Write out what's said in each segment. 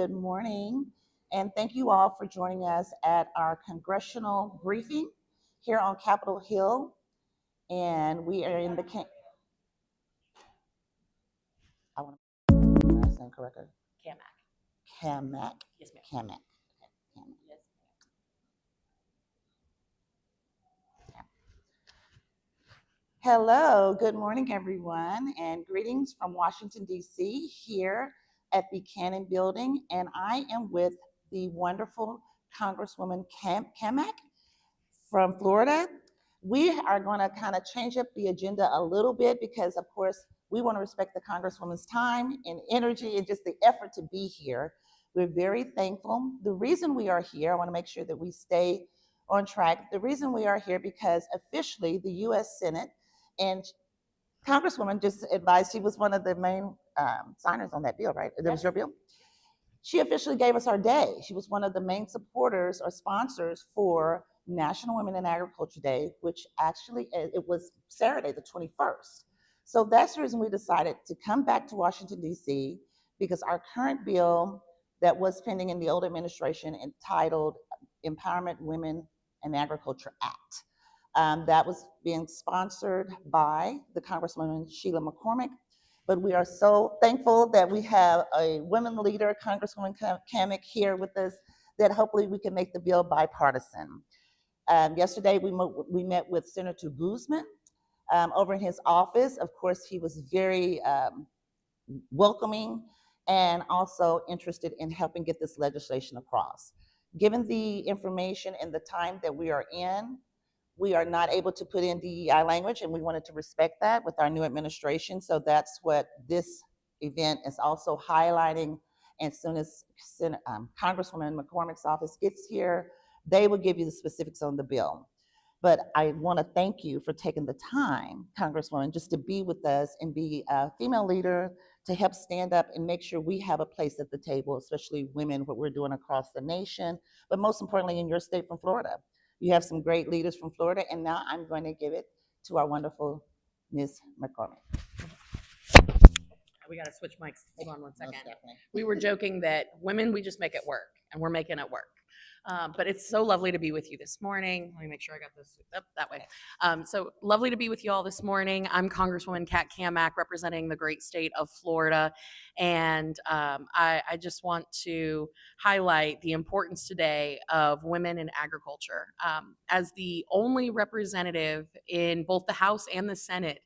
good morning, and thank you all for joining us at our congressional briefing here on Capitol Hill. And we are in the I want to last name correctly. Camac. Yes, ma'am. Camac. Yes. Hello, good morning, everyone, and greetings from Washington, D.C., here at the Cannon Building. And I am with the wonderful Congresswoman Camac from Florida. We are going to kind of change up the agenda a little bit because, of course, we want to respect the Congresswoman's time and energy and just the effort to be here. We're very thankful. The reason we are here, I want to make sure that we stay on track. The reason we are here because officially the U.S. Senate and Congresswoman just advised, she was one of the main signers on that bill, right? That was your bill? She officially gave us our day. She was one of the main supporters or sponsors for National Women in Agriculture Day, which actually, it was Saturday, the 21st. So that's the reason we decided to come back to Washington, D.C., because our current bill that was pending in the old administration entitled Empowerment Women in Agriculture Act. That was being sponsored by the Congresswoman Sheila McCormick. But we are so thankful that we have a women leader, Congresswoman Camac, here with us, that hopefully we can make the bill bipartisan. Yesterday, we met with Senator Guzman over in his office. Of course, he was very welcoming and also interested in helping get this legislation across. Given the information and the time that we are in, we are not able to put in DEI language, and we wanted to respect that with our new administration. So that's what this event is also highlighting. And as soon as Congresswoman McCormick's office gets here, they will give you the specifics on the bill. But I want to thank you for taking the time, Congresswoman, just to be with us and be a female leader to help stand up and make sure we have a place at the table, especially women, what we're doing across the nation, but most importantly in your state from Florida. You have some great leaders from Florida, and now I'm going to give it to our wonderful Ms. McCormick. We got to switch mics. Hold on one second. We were joking that women, we just make it work, and we're making it work. But it's so lovely to be with you this morning. Let me make sure I got this up that way. So lovely to be with you all this morning. I'm Congresswoman Kat Camac, representing the great state of Florida. And I just want to highlight the importance today of women in agriculture. As the only representative in both the House and the Senate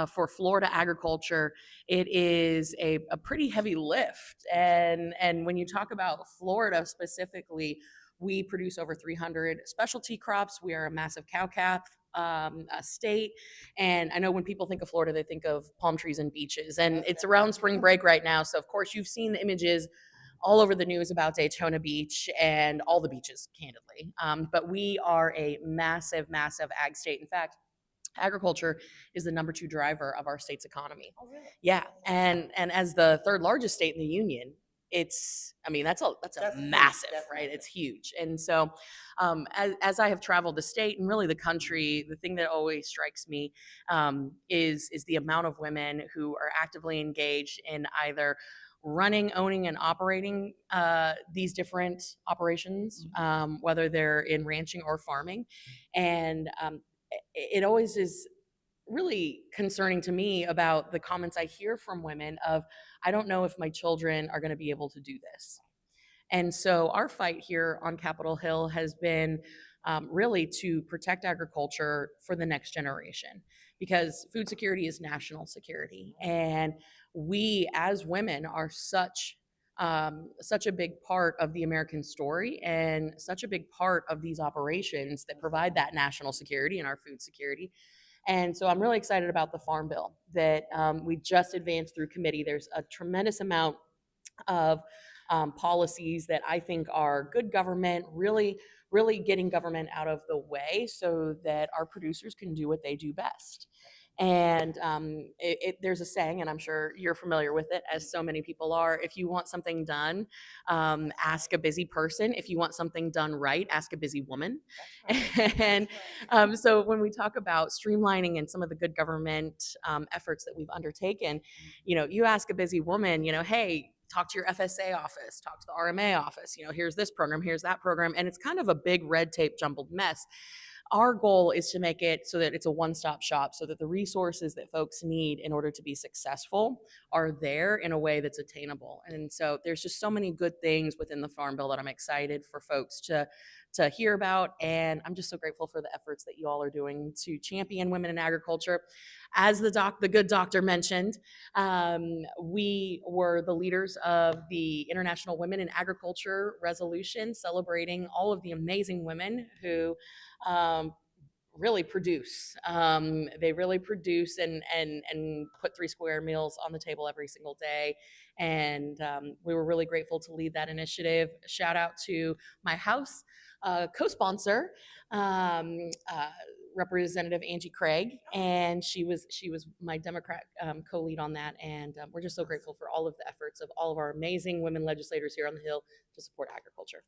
for Florida agriculture, it is a pretty heavy lift. And when you talk about Florida specifically, we produce over 300 specialty crops. We are a massive cow-calf state. And I know when people think of Florida, they think of palm trees and beaches. And it's around spring break right now. So, of course, you've seen the images all over the news about Daytona Beach and all the beaches, candidly. But we are a massive, massive ag state. In fact, agriculture is the number 2 driver of our state's economy. Oh, really? Yeah. And as the 3rd largest state in the union, that's a massive, huge, right? It's huge. And so as I have traveled the state and really the country, the thing that always strikes me is the amount of women who are actively engaged in either running, owning, and operating these different operations, whether they're in ranching or farming. And it always is really concerning to me about the comments I hear from women of, I don't know if my children are going to be able to do this. And so our fight here on Capitol Hill has been really to protect agriculture for the next generation, because food security is national security. And we as women are such a big part of the American story and such a big part of these operations that provide that national security and our food security. And so I'm really excited about the Farm Bill that we just advanced through committee. There's a tremendous amount of policies that I think are good government, really getting government out of the way so that our producers can do what they do best. And there's a saying, and I'm sure you're familiar with it, as so many people are: if you want something done, ask a busy person. If you want something done right, ask a busy woman. And so when we talk about streamlining and some of the good government efforts that we've undertaken, you ask a busy woman, hey, talk to your FSA office, talk to the RMA office, here's this program, here's that program. And it's kind of a big red tape jumbled mess. Our goal is to make it so that it's a one-stop shop, so that the resources that folks need in order to be successful are there in a way that's attainable. And so there's just so many good things within the Farm Bill that I'm excited for folks to hear about. And I'm just so grateful for the efforts that you all are doing to champion women in agriculture. As the good doctor mentioned, we were the leaders of the International Women in Agriculture resolution, celebrating all of the amazing women who really produce. They really produce and put 3 square meals on the table every single day. And we were really grateful to lead that initiative. Shout out to my House co-sponsor, Representative Angie Craig, and she was my Democrat co-lead on that. And we're just so grateful for all of the efforts of all of our amazing women legislators here on the Hill to support agriculture.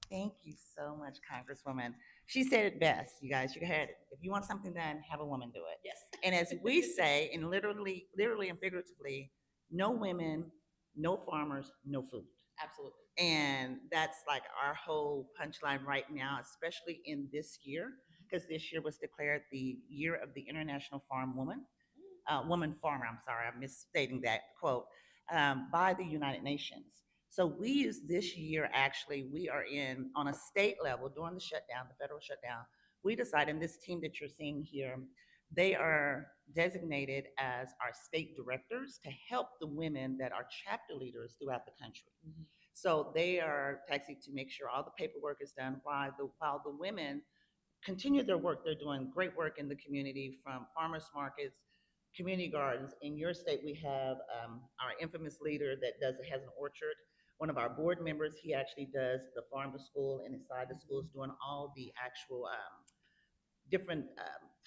Thank you so much, Congresswoman. She said it best, you guys. You had it. If you want something done, have a woman do it. Yes. And as we say, and literally and figuratively, no women, no farmers, no food. Absolutely. And that's like our whole punchline right now, especially in this year, because this year was declared the year of the International Farm Woman, woman farmer. I'm sorry, I'm misstating that quote, by the United Nations. So we use this year, actually, we are in on a state level during the shutdown, the federal shutdown. We decided, and this team that you're seeing here, they are designated as our state directors to help the women that are chapter leaders throughout the country. Mm-hmm. So they are taxied to make sure all the paperwork is done while the women continue their work. They're doing great work in the community, from farmers markets, community gardens. In your state, we have our infamous leader that has an orchard. One of our board members, he actually does the farm to school, and inside the schools doing all the actual different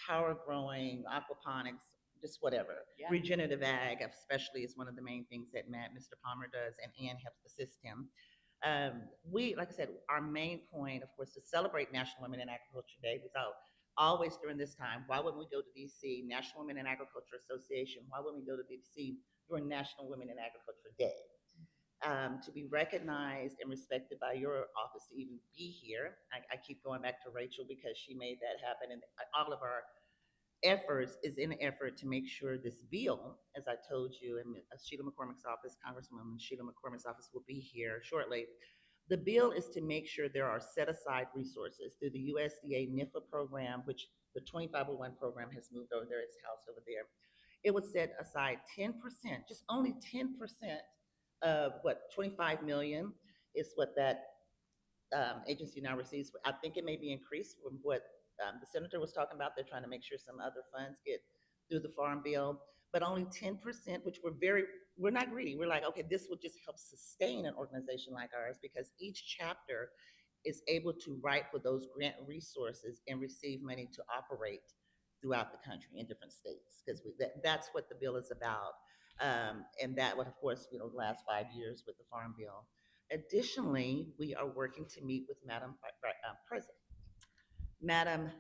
tower growing, aquaponics, just whatever. Yeah. Regenerative ag, especially, is one of the main things that Mr. Palmer does, and Ann helps assist him. We, like I said, our main point, of course, to celebrate National Women in Agriculture Day. Without always during this time, why wouldn't we go to DC, National Women in Agriculture Association? Why wouldn't we go to DC during National Women in Agriculture Day? To be recognized and respected by your office to even be here. I keep going back to Rachel because she made that happen, and all of our efforts is in an effort to make sure this bill, as I told you, and Sheila McCormick's office, Congresswoman Sheila McCormick's office will be here shortly. The bill is to make sure there are set aside resources through the USDA NIFA program, which the 2501 program has moved over there, it's housed over there. It would set aside 10%, just only 10% of what 25 million is what that agency now receives. I think it may be increased from what the senator was talking about. They're trying to make sure some other funds get through the farm bill, but only 10%, which we're not greedy. We're like, okay, this will just help sustain an organization like ours, because each chapter is able to write for those grant resources and receive money to operate throughout the country in different states, because that's what the bill is about. And that would, of course, last 5 years with the farm bill. Additionally, we are working to meet with Madam President, Madam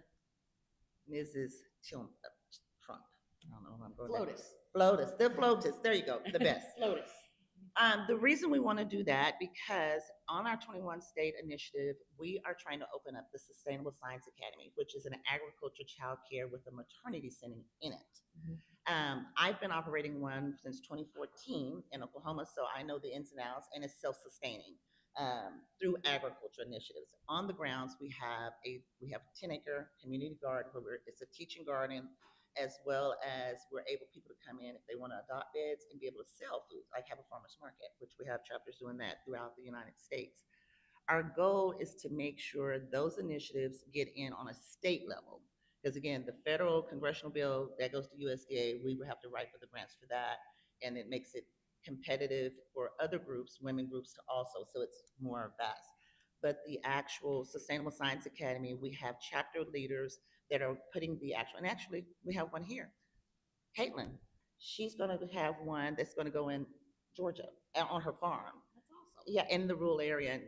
Mrs. Trump. I don't know who I'm going to. Flotus. The Flotus. There you go. The best. Flotus. The reason we want to do that, because on our 21 state initiative, we are trying to open up the Sustainable Science Academy, which is an agriculture childcare with a maternity center in it. Mm-hmm. I've been operating one since 2014 in Oklahoma, so I know the ins and outs, and it's self-sustaining through agriculture initiatives. On the grounds, we have a 10-acre community garden where it's a teaching garden, as well as we're able people to come in if they want to adopt beds and be able to sell food, like have a farmer's market, which we have chapters doing that throughout the United States. Our goal is to make sure those initiatives get in on a state level. Because again, the federal congressional bill that goes to USDA, we would have to write for the grants for that, and it makes it competitive for other groups, women groups to also, so it's more vast. But the actual Sustainable Science Academy, we have chapter leaders that are putting the actual, and actually we have one here, Caitlin. She's going to have one that's going to go in Georgia on her farm. That's awesome. Yeah, in the rural area. And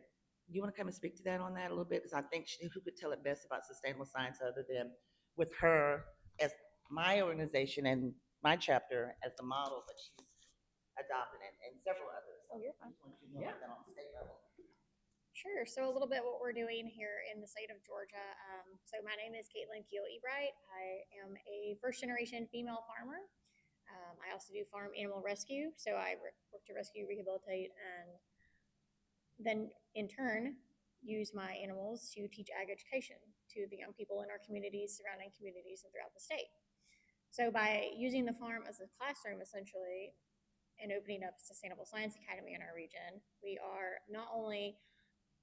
you want to come and speak to that on that a little bit? Because I think who could tell it best about sustainable science other than with her as my organization and my chapter as the model, but she's adopted and several others. So you're fine. Yeah. On the state level. Sure. So a little bit what we're doing here in the state of Georgia. So my name is Caitlin Keel Ebright. I am a first-generation female farmer. I also do farm animal rescue. So I work to rescue, rehabilitate, and then in turn use my animals to teach ag education to the young people in our communities, surrounding communities, and throughout the state. So by using the farm as a classroom, essentially, and opening up Sustainable Science Academy in our region, we are not only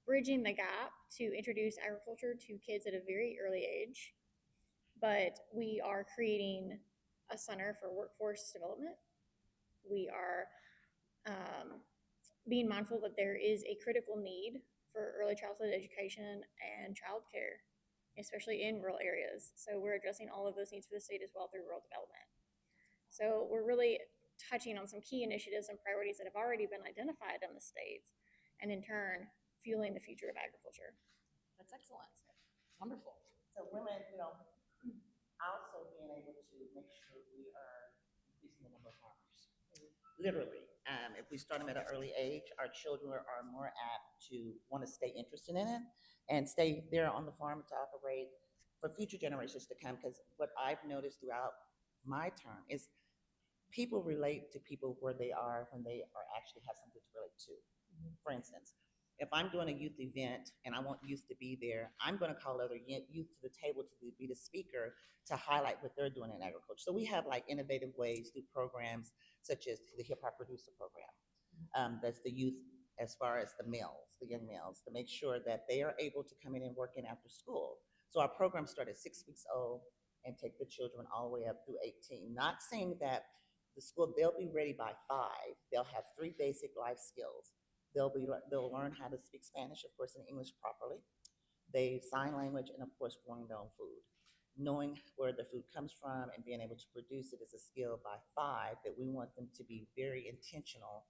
bridging the gap to introduce agriculture to kids at a very early age, but we are creating a center for workforce development. We are being mindful that there is a critical need for early childhood education and childcare, especially in rural areas. So we're addressing all of those needs for the state as well through rural development. So we're really touching on some key initiatives and priorities that have already been identified in the states, and in turn, fueling the future of agriculture. That's excellent. Wonderful. So women, also being able to make sure we are increasing the number of farmers. Literally, if we start them at an early age, our children are more apt to want to stay interested in it and stay there on the farm to operate for future generations to come. Because what I've noticed throughout my term is people relate to people where they are when they are actually have something to relate to. For instance, if I'm doing a youth event and I want youth to be there, I'm going to call other youth to the table to be the speaker to highlight what they're doing in agriculture. So we have like innovative ways through programs such as the Hip Hop Producer Program. That's the youth as far as the males, the young males, to make sure that they are able to come in and work in after school. So our programs start at 6 weeks old and take the children all the way up through 18. Not saying that the school, they'll be ready by 5. They'll have 3 basic life skills. They'll learn how to speak Spanish, of course, and English properly. They sign language, and of course, growing their own food. Knowing where the food comes from and being able to produce it is a skill by 5 that we want them to be very intentional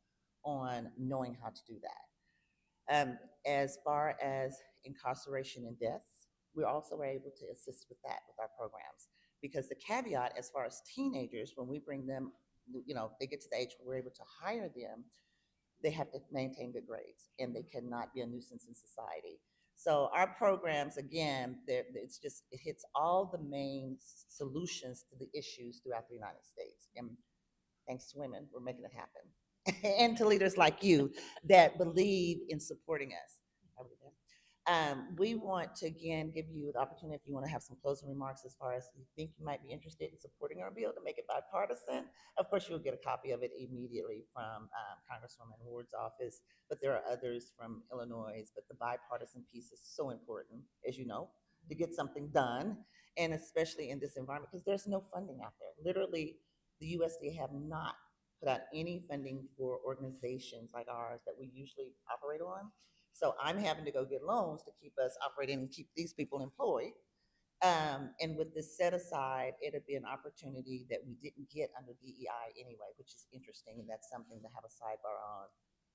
on knowing how to do that. As far as incarceration and deaths, we also are able to assist with that with our programs. Because the caveat, as far as teenagers, when we bring them, they get to the age where we're able to hire them, they have to maintain good grades and they cannot be a nuisance in society. So our programs, again, it hits all the main solutions to the issues throughout the United States. And thanks to women, we're making it happen. And to leaders like you that believe in supporting us. We want to again give you the opportunity if you want to have some closing remarks as far as you think you might be interested in supporting our bill to make it bipartisan. Of course, you'll get a copy of it immediately from Congresswoman Ward's office, but there are others from Illinois. But the bipartisan piece is so important, as you know, to get something done, and especially in this environment because there's no funding out there. Literally, the USDA have not put out any funding for organizations like ours that we usually operate on. So I'm having to go get loans to keep us operating and keep these people employed. And with this set aside, it'll be an opportunity that we didn't get under DEI anyway, which is interesting. And that's something to have a sidebar on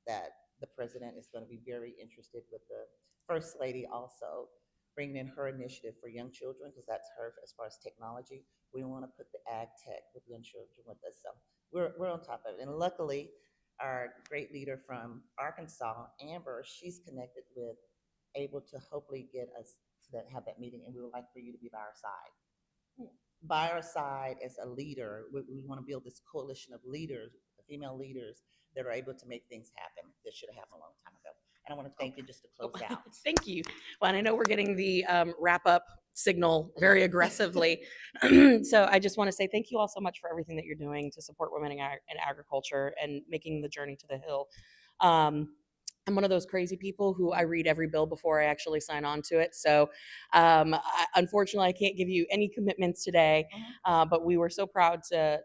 that the president is going to be very interested with the first lady also bringing in her initiative for young children, because that's her as far as technology. We want to put the ag tech with young children with us. So we're on top of it. And luckily, our great leader from Arkansas, Amber, she's connected with, able to hopefully get us to have that meeting, and we would like for you to be by our side. By our side as a leader, we want to build this coalition of leaders, female leaders, that are able to make things happen that should have happened a long time ago. And I want to thank you just to close out. Thank you. Well, and I know we're getting the wrap up signal very aggressively. So I just want to say thank you all so much for everything that you're doing to support women in agriculture and making the journey to the Hill. I'm one of those crazy people who I read every bill before I actually sign on to it. So unfortunately, I can't give you any commitments today, but we were so proud to,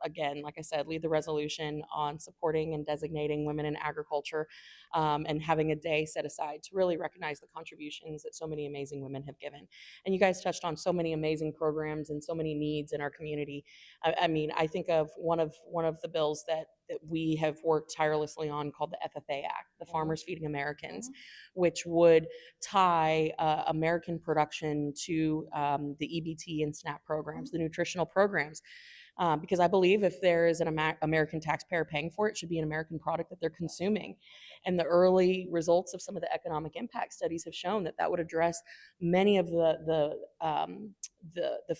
again, like I said, lead the resolution on supporting and designating women in agriculture, and having a day set aside to really recognize the contributions that so many amazing women have given. And you guys touched on so many amazing programs and so many needs in our community. I mean, I think of one of the bills that we have worked tirelessly on called the FFA Act, the Farmers Feeding Americans, which would tie American production to the EBT and SNAP programs, the nutritional programs. because I believe if there is an American taxpayer paying for it, it should be an American product that they're consuming. And the early results of some of the economic impact studies have shown that that would address many of the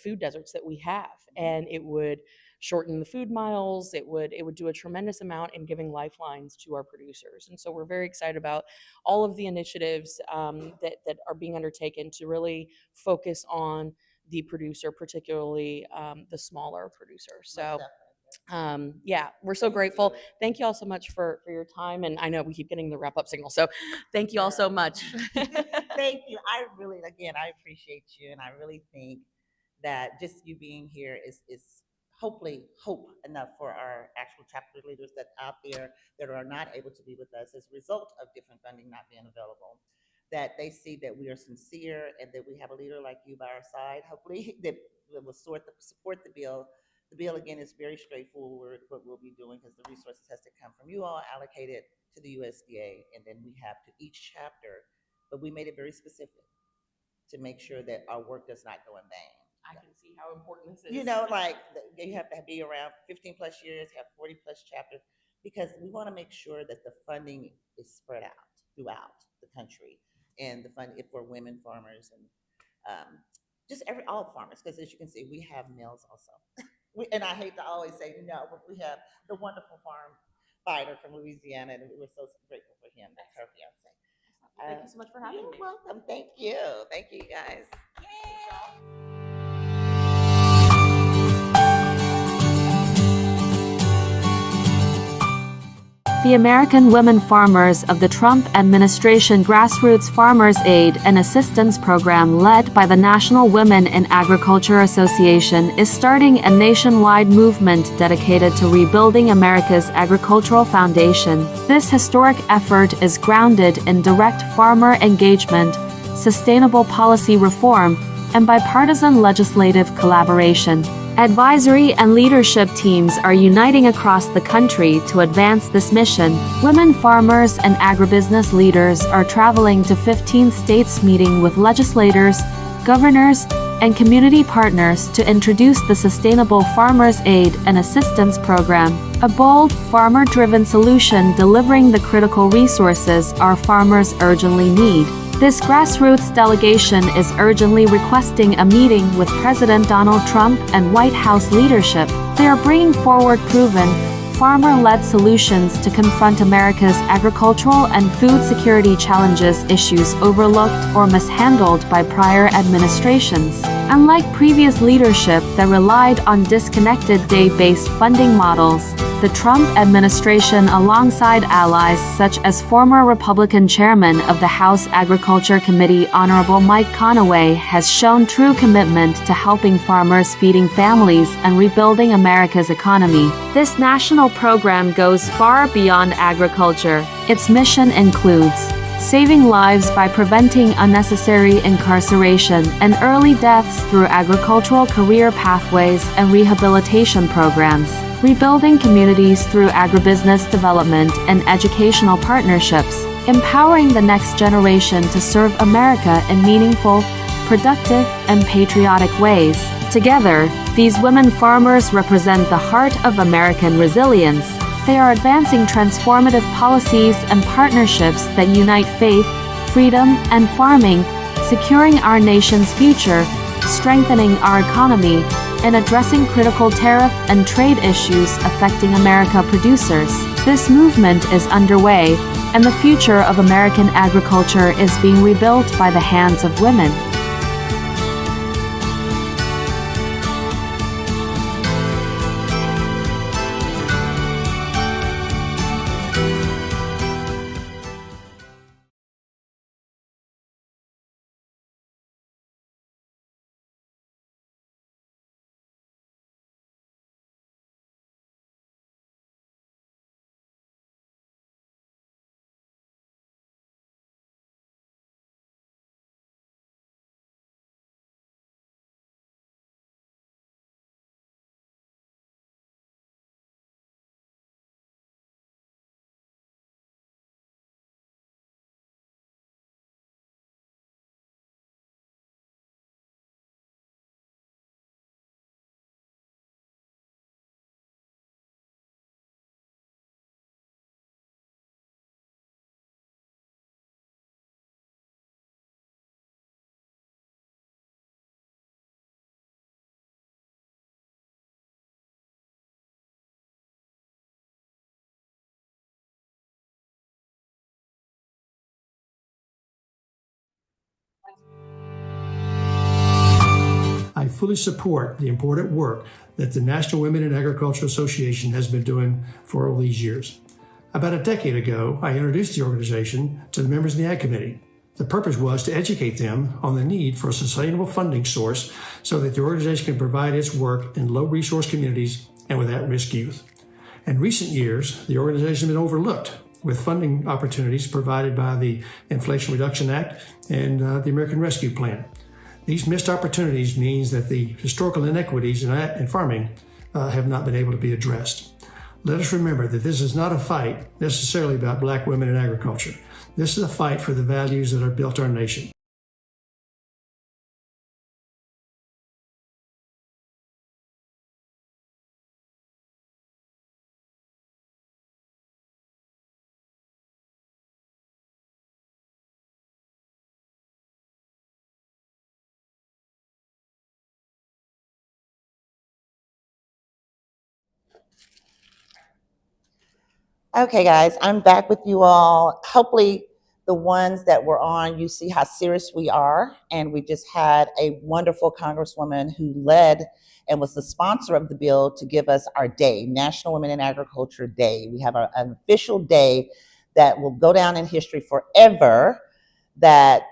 food deserts that we have, and it would shorten the food miles. It would do a tremendous amount in giving lifelines to our producers. And so we're very excited about all of the initiatives that are being undertaken to really focus on the producer, particularly the smaller producer. So yeah, we're so grateful. Thank you all so much for your time. And I know we keep getting the wrap up signal. So thank you all so much. Thank you. I really, again, I appreciate you, and I really think that just you being here is hopefully hope enough for our actual chapter leaders that out there that are not able to be with us as a result of different funding not being available. That they see that we are sincere and that we have a leader like you by our side. Hopefully, that will support the bill. The bill again is very straightforward. What we'll be doing because the resources has to come from you all, allocated to the USDA, and then we have to each chapter. But we made it very specific to make sure that our work does not go in vain. I can see how important this is. You know, like you have to be around 15 plus years, have 40 plus chapters, because we want to make sure that the funding is spread out throughout the country, and the fund for women farmers and just all farmers, because as you can see, we have males also. And I hate to always say no, but we have the wonderful farm fighter from Louisiana, and we're so grateful for him. That's her fiance. Thank you so much for having me. You're welcome. Thank you. Thank you, guys. The American women farmers of the Trump administration Grassroots Farmers Aid and Assistance Program, led by the National Women in Agriculture Association, is starting a nationwide movement dedicated to rebuilding America's agricultural foundation. This historic effort is grounded in direct farmer engagement, sustainable policy reform, and bipartisan legislative collaboration. Advisory and leadership teams are uniting across the country to advance this mission. Women farmers and agribusiness leaders are traveling to 15 states, meeting with legislators, governors, and community partners to introduce the Sustainable Farmers Aid and Assistance Program, a bold, farmer-driven solution delivering the critical resources our farmers urgently need. This grassroots delegation is urgently requesting a meeting with President Donald Trump and White House leadership. They are bringing forward proven, farmer-led solutions to confront America's agricultural and food security challenges, issues overlooked or mishandled by prior administrations. Unlike previous leadership that relied on disconnected day-based funding models, the Trump administration, alongside allies such as former Republican chairman of the House Agriculture Committee Honorable Mike Conaway, has shown true commitment to helping farmers, feeding families, and rebuilding America's economy. This national program goes far beyond agriculture. Its mission includes saving lives by preventing unnecessary incarceration and early deaths through agricultural career pathways and rehabilitation programs, rebuilding communities through agribusiness development and educational partnerships, empowering the next generation to serve America in meaningful, productive, and patriotic ways. Together, these women farmers represent the heart of American resilience. They are advancing transformative policies and partnerships that unite faith, freedom, and farming, securing our nation's future, strengthening our economy, and addressing critical tariff and trade issues affecting American producers. This movement is underway, and the future of American agriculture is being rebuilt by the hands of women. I fully support the important work that the National Women in Agriculture Association has been doing for all these years. About a decade ago, I introduced the organization to the members of the Ag Committee. The purpose was to educate them on the need for a sustainable funding source so that the organization can provide its work in low-resource communities and with at-risk youth. In recent years, the organization has been overlooked with funding opportunities provided by the Inflation Reduction Act and the American Rescue Plan. These missed opportunities means that the historical inequities in farming have not been able to be addressed. Let us remember that this is not a fight necessarily about Black women in agriculture. This is a fight for the values that are built our nation. Okay, guys, I'm back with you all. Hopefully, the ones that were on, you see how serious we are. And we just had a wonderful Congresswoman who led and was the sponsor of the bill to give us our day, National Women in Agriculture Day. We have an official day that will go down in history forever. That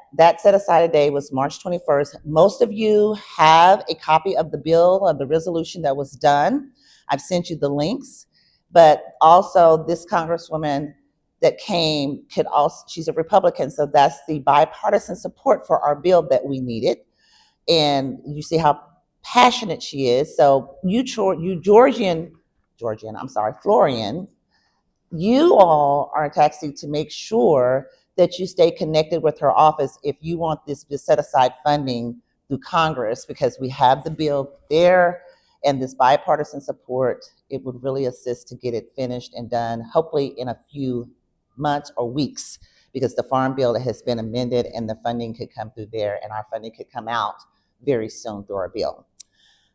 set aside day was March 21st. Most of you have a copy of the bill, of the resolution that was done. I've sent you the links. But also this Congresswoman that came could also, she's a Republican, so that's the bipartisan support for our bill that we needed. And you see how passionate she is. So Florian, you all are taxing to make sure that you stay connected with her office if you want this to set aside funding through Congress, because we have the bill there and this bipartisan support. It would really assist to get it finished and done, hopefully in a few months or weeks, because the farm bill has been amended and the funding could come through there and our funding could come out very soon through our bill.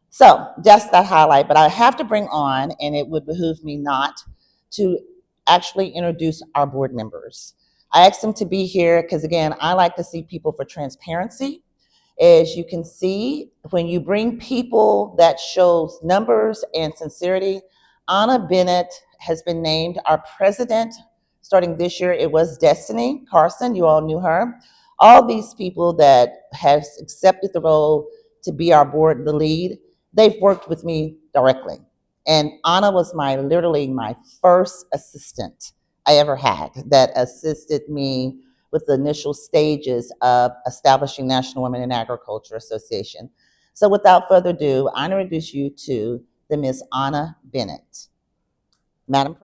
So just that highlight, but I have to bring on, and it would behoove me not to actually introduce our board members. I asked them to be here because, again, I like to see people for transparency. As you can see, when you bring people that shows numbers and sincerity, Anna Bennett has been named our president. Starting this year, it was Destiny Carson, you all knew her. All these people that have accepted the role to be our board, the lead, they've worked with me directly. And Anna was literally my first assistant I ever had that assisted me with the initial stages of establishing National Women in Agriculture Association. So without further ado, I introduce you to the Miss Anna Bennett. Madam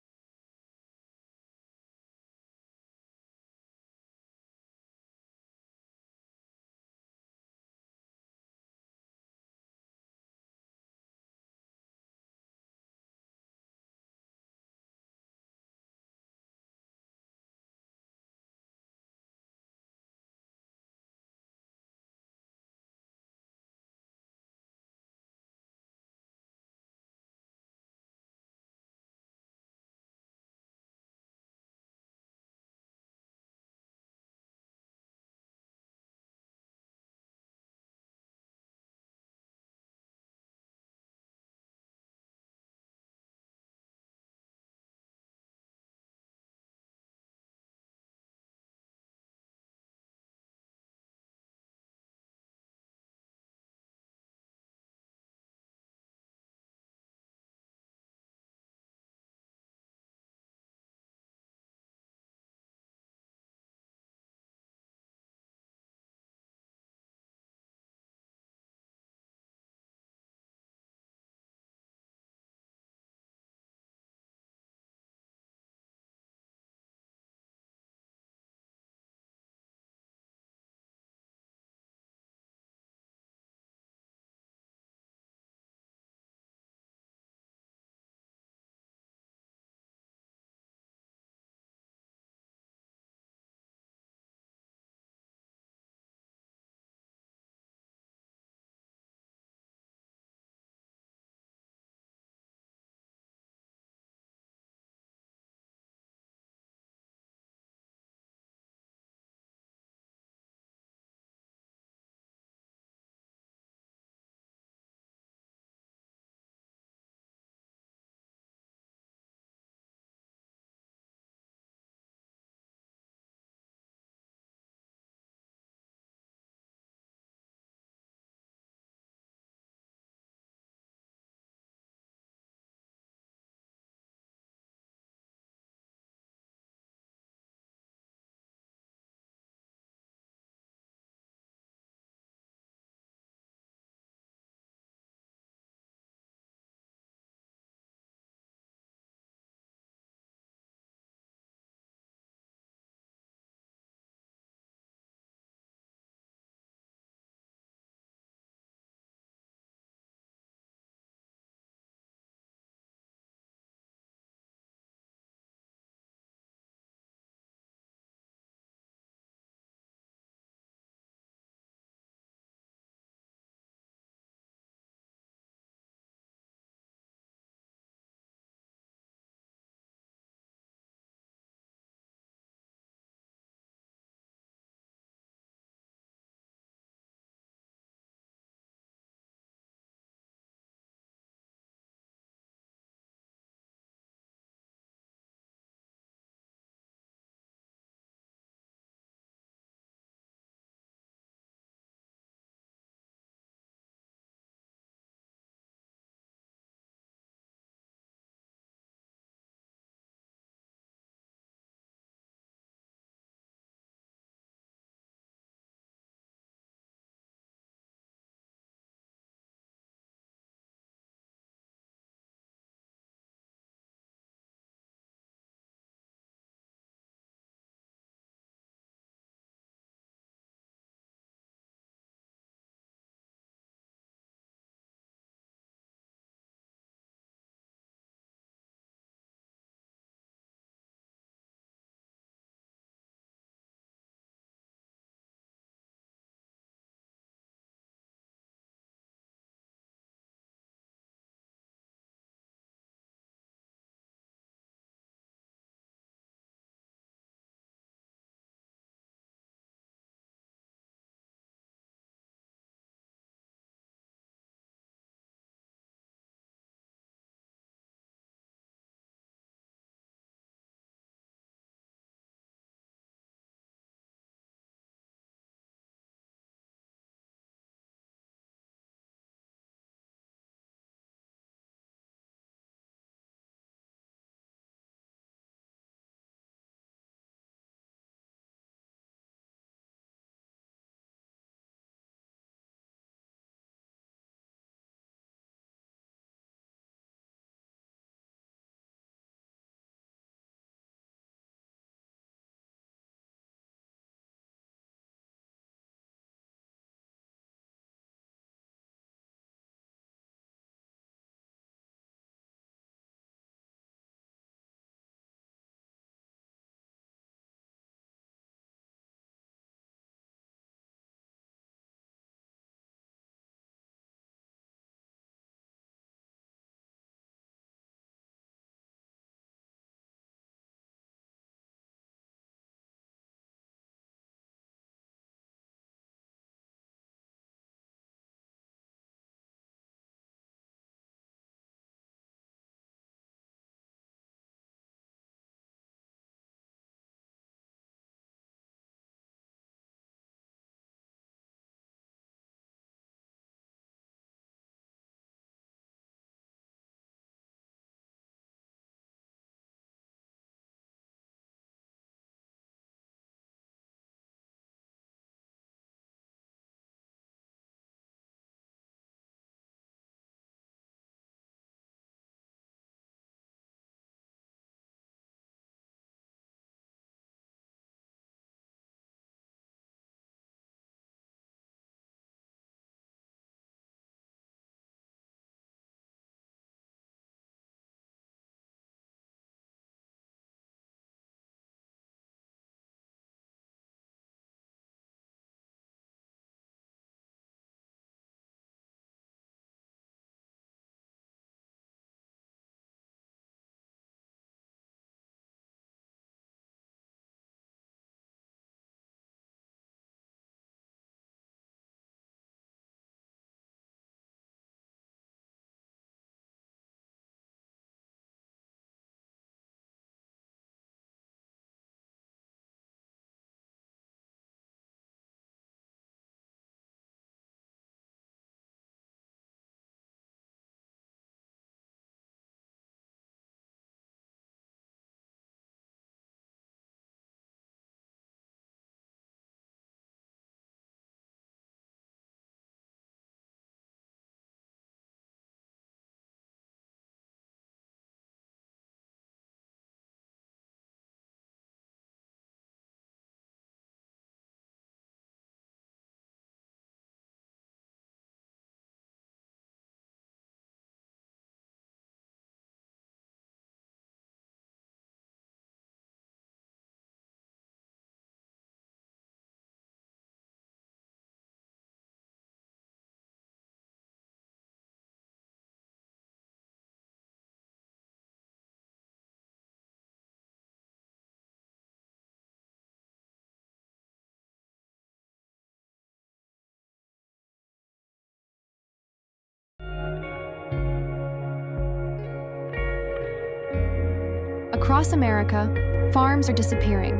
Across America, farms are disappearing.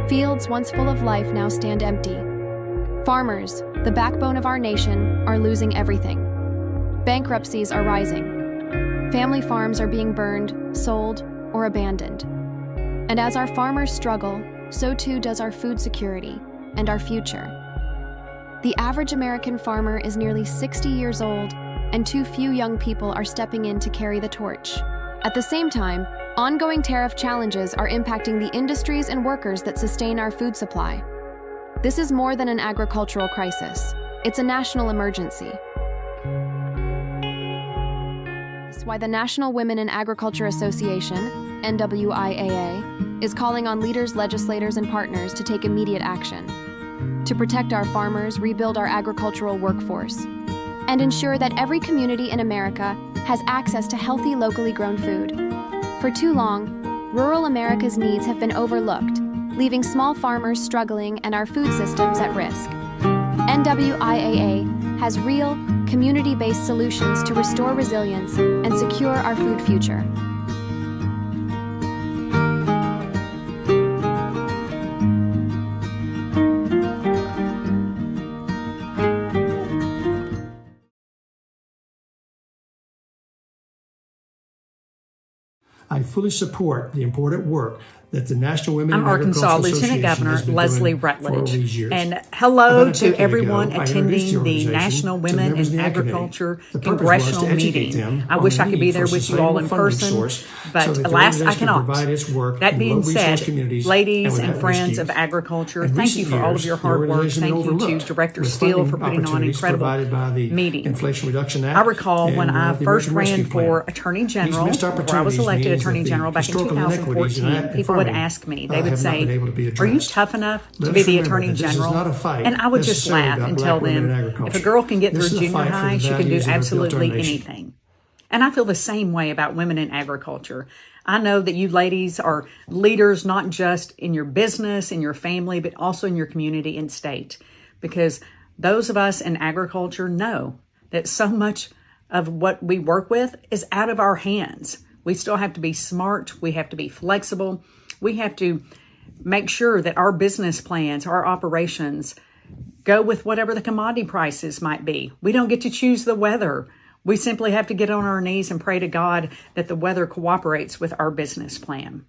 Fields once full of life now stand empty. Farmers, the backbone of our nation, are losing everything. Bankruptcies are rising. Family farms are being burned, sold, or abandoned. And as our farmers struggle, so too does our food security and our future. The average American farmer is nearly 60 years old, and too few young people are stepping in to carry the torch. At the same time, ongoing tariff challenges are impacting the industries and workers that sustain our food supply. This is more than an agricultural crisis. It's a national emergency. That's why the National Women in Agriculture Association, NWIAA, is calling on leaders, legislators, and partners to take immediate action to protect our farmers, rebuild our agricultural workforce, and ensure that every community in America has access to healthy, locally grown food. For too long, rural America's needs have been overlooked, leaving small farmers struggling and our food systems at risk. NWIAA has real, community-based solutions to restore resilience and secure our food future. I fully support the important work that the National Women I'm in Agriculture Arkansas Lieutenant Association Governor has been Leslie doing for all Rutledge. these years. And hello About a to decade everyone ago, I introduced attending the organization National to Women members of in the Academy. Agriculture The purpose was to Congressional educate Meeting. them I on wish the I could be need there for with you all sustainable in funding person, source so but that the alas, I organization cannot. could provide its work That in being low-resource said, communities ladies and and without friends of youth. agriculture, In thank you recent for all of years, your the hard work. organization Thank you to overlooked Director with Steele funding for putting on an opportunities incredible provided by the meeting. Inflation Reduction Act I recall when and, I the first American ran Rescue Plan. for Attorney These General, missed where I was opportunities elected means Attorney that the General back in historical inequities in 2014, people would farming, ask me, they would have not say, been able to be are you addressed. tough enough to Let be us the remember Attorney that this is General? not a fight And I would just necessarily laugh about and black tell women in them, agriculture. if a girl can get This through is a junior fight for high, the she can do values that have built our absolutely nation. anything. And I feel the same way about women in agriculture. I know that you ladies are leaders, not just in your business, in your family, but also in your community and state. Because those of us in agriculture know that so much of what we work with is out of our hands. We still have to be smart. We have to be flexible. We have to make sure that our business plans, our operations go with whatever the commodity prices might be. We don't get to choose the weather. We simply have to get on our knees and pray to God that the weather cooperates with our business plan.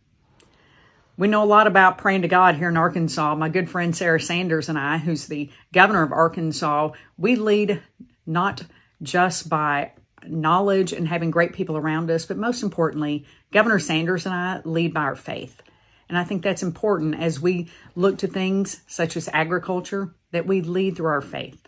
We know a lot about praying to God here in Arkansas. My good friend Sarah Sanders and I, who's the governor of Arkansas, we lead not just by knowledge and having great people around us, but most importantly, Governor Sanders and I lead by our faith. And I think that's important as we look to things such as agriculture, that we lead through our faith.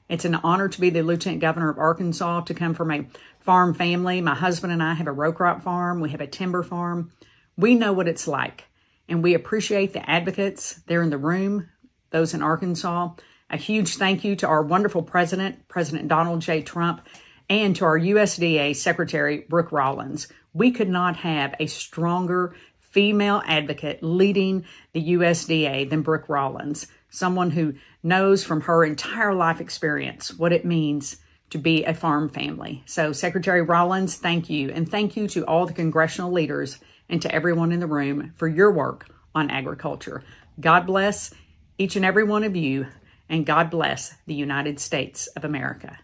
It's an honor to be the Lieutenant Governor of Arkansas, to come from a farm family. My husband and I have a row crop farm. We have a timber farm. We know what it's like, and we appreciate the advocates there in the room, those in Arkansas. A huge thank you to our wonderful president, President Donald J. Trump, and to our USDA Secretary, Brooke Rollins. We could not have a stronger female advocate leading the USDA than Brooke Rollins, someone who knows from her entire life experience what it means to be a farm family. So Secretary Rollins, thank you. And thank you to all the congressional leaders and to everyone in the room for your work on agriculture. God bless each and every one of you, and God bless the United States of America.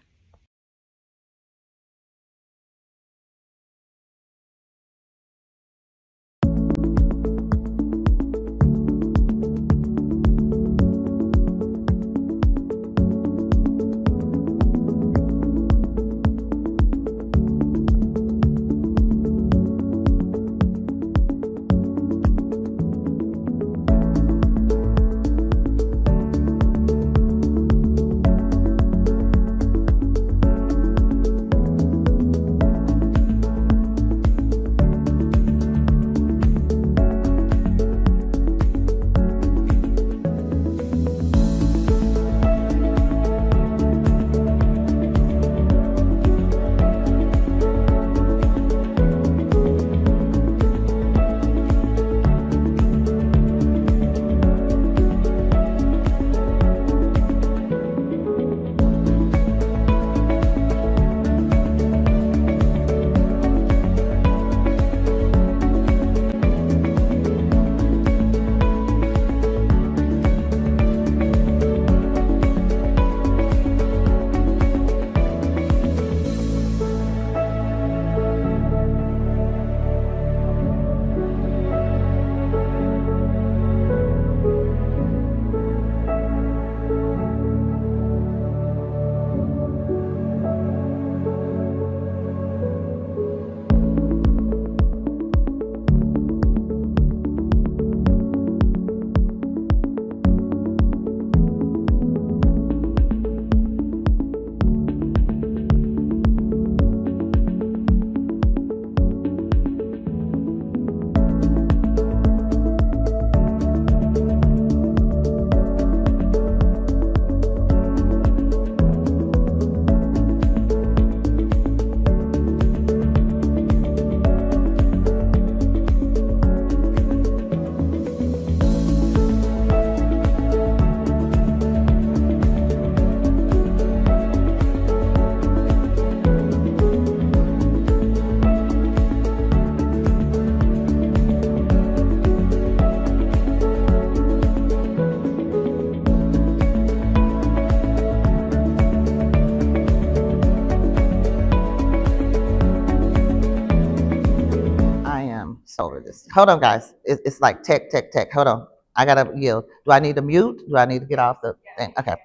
over this. Hold on, guys. It's like tech. Hold on. I gotta yield. Do I need to mute? Do I need to get off the thing? Okay.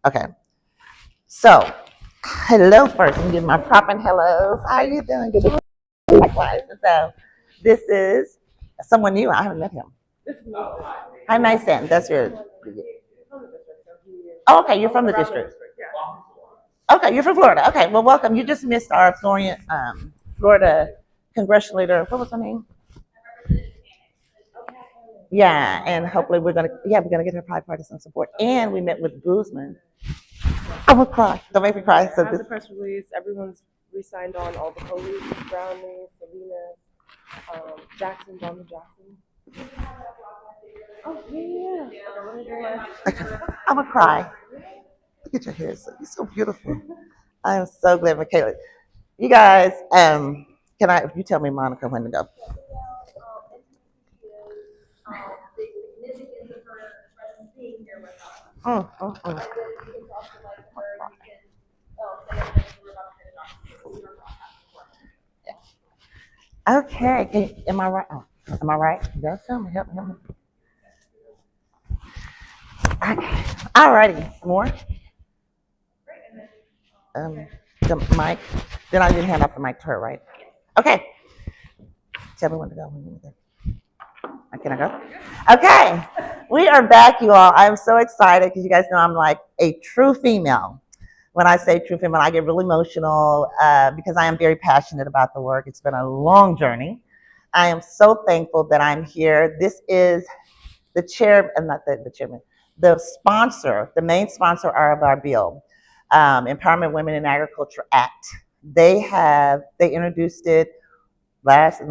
Okay. So, hello first. Let me give my proper hellos. How you doing? Good to see you. Likewise. So, this is someone new. I haven't met him. Hi, Mason. That's your. Oh, okay. You're from the district. Okay, you're from Florida. Okay, well, welcome. You just missed our Florida congressional leader. What was her name? Yeah, and hopefully we're gonna get her bipartisan support. And we met with Guzman. I will cry. Don't make me cry. So I have this, the press release. Everyone's re-signed on all the police. Brownlee, Selena, Jackson, Donald Jackson. Oh yeah. Okay, let me do my. I will cry. Look at your hair. You're so beautiful. I am so glad, Michaela. You guys, you tell me, Monica, when to go? Mm. Okay, am I right? Oh, am I right? That's something. Help me. Okay. Alrighty, more. The mic. Then I didn't hand off the mic to her, right? Okay. Tell me when to go. Can I go? Okay. We are back, you all. I'm so excited because you guys know I'm like a true female. When I say true female, I get really emotional because I am very passionate about the work. It's been a long journey. I am so thankful that I'm here. This is the chair, not the chairman, the sponsor, the main sponsor of our bill, Empowerment Women in Agriculture Act. They introduced it last.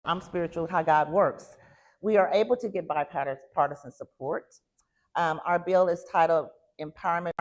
I'm spiritual, how God works. We are able to get bipartisan support. Our bill is titled Empowerment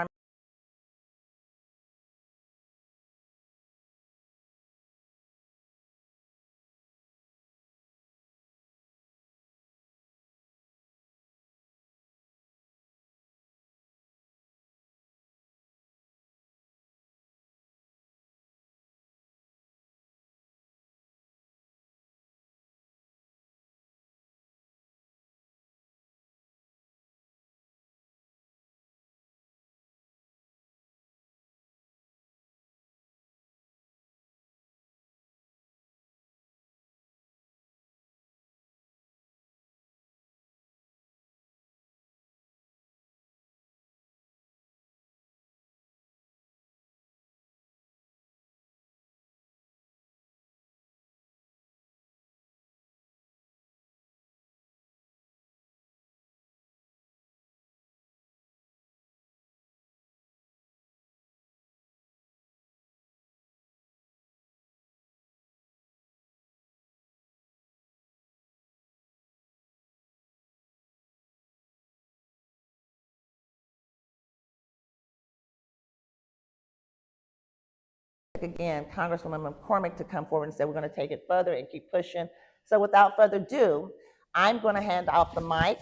again, Congresswoman McCormick to come forward and say we're going to take it further and keep pushing. So without further ado, I'm going to hand off the mic